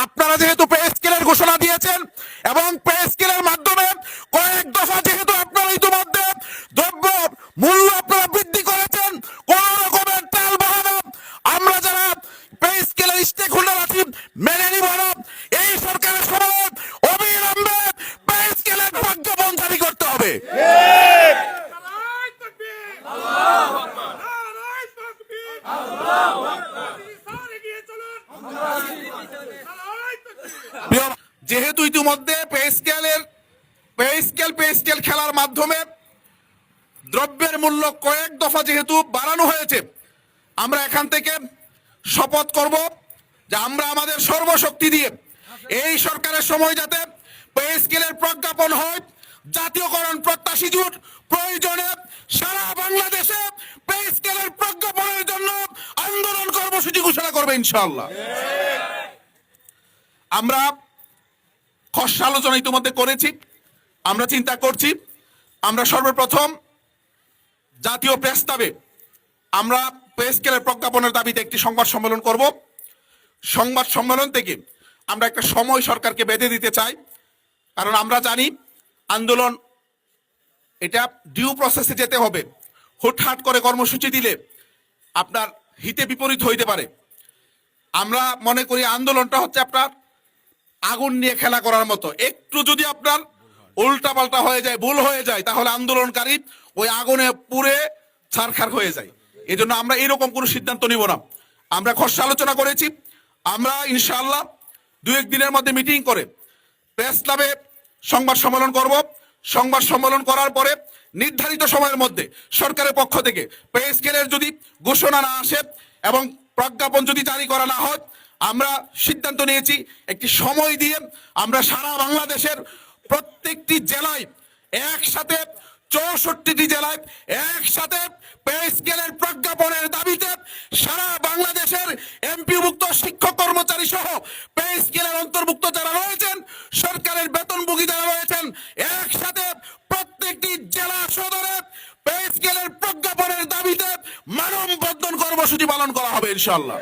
আপনারা যেহেতু পে স্কেলের ঘোষণা দিয়েছেন এবং পে স্কেলের মাধ্যমে কয়েক দফা যেহেতু আপনারা ইতিমধ্যে দ্রব্য মূল্য আপনারা বৃদ্ধি করেছেন, কোন রকমের টাল বাহানা আমরা যারা পে স্কেলের স্টেক হোল্ডার আছি মেনে নিব না। এই সরকারের সময় অবিলম্বে পে স্কেলের প্রজ্ঞাপন জারি করতে হবে। যেহেতু ইতিমধ্যে পে স্কেল খেলার মাধ্যমে দ্রব্যের মূল্য কয়েক দফা যেহেতু বাড়ানো হয়েছে, আমরা এখান থেকে শপথ করব যে আমরা আমাদের সর্বশক্তি দিয়ে এই সরকারের সময় যাতে পে স্কেলের প্রজ্ঞাপন হয়, জাতীয়করণ প্রত্যাশী জোট প্রয়োজনে সারা বাংলাদেশে পে স্কেলের প্রজ্ঞাপনের জন্য আন্দোলন কর্মসূচি ঘোষণা করবে ইনশাআল্লাহ। আমরা খসড়া আলোচনা ইতিমধ্যে করেছি, আমরা চিন্তা করছি আমরা সর্বপ্রথম জাতীয় প্রস্তাবে আমরা পে স্কেলের প্রজ্ঞাপনের দাবিতে একটি সংবাদ সম্মেলন করব। সংবাদ সম্মেলন থেকে আমরা একটা সময় সরকারকে বেঁধে দিতে চাই, কারণ আমরা জানি আন্দোলন এটা ডিউ প্রসেসে যেতে হবে। হুটহাট করে কর্মসূচি দিলে আপনার হিতে বিপরীত হইতে পারে। আমরা মনে করি আন্দোলনটা হচ্ছে আপনার আগুন নিয়ে খেলা করার মতো, একটু যদি আপনার উল্টা পাল্টা হয়ে যায়, ভুল হয়ে যায়, তাহলে আন্দোলনকারী ওই আগুনে পুড়ে ছারখার হয়ে যায়। এই জন্য আমরা এরকম কোনো সিদ্ধান্ত নিব না। আমরা খসড়া আলোচনা করেছি, আমরা ইনশাআল্লাহ 2-1 দিনের মধ্যে মিটিং করে প্রেস ক্লাবে সংবাদ সম্মেলন করব। সংবাদ সম্মেলন করার পরে নির্ধারিত সময়ের মধ্যে সরকারের পক্ষ থেকে পে স্কেলের যদি ঘোষণা না আসে এবং প্রজ্ঞাপন যদি জারি করা না হয়, আমরা সিদ্ধান্ত নিয়েছি একটি সময় দিয়ে আমরা সারা বাংলাদেশের প্রত্যেকটি জেলায় একসাথে 64টি জেলায় একসাথে পে স্কেলের প্রজ্ঞাপনের দাবিতে সারা বাংলাদেশের এমপিভুক্ত শিক্ষক কর্মচারী সহ পে স্কেলের অন্তর্ভুক্ত যারা রয়েছেন, সরকারের বেতনভোগী যারা রয়েছেন, একসাথে প্রত্যেকটি জেলা সদরে পে স্কেলের প্রজ্ঞাপনের দাবিতে মানববন্ধন কর্মসূচি পালন করা হবে ইনশাআল্লাহ।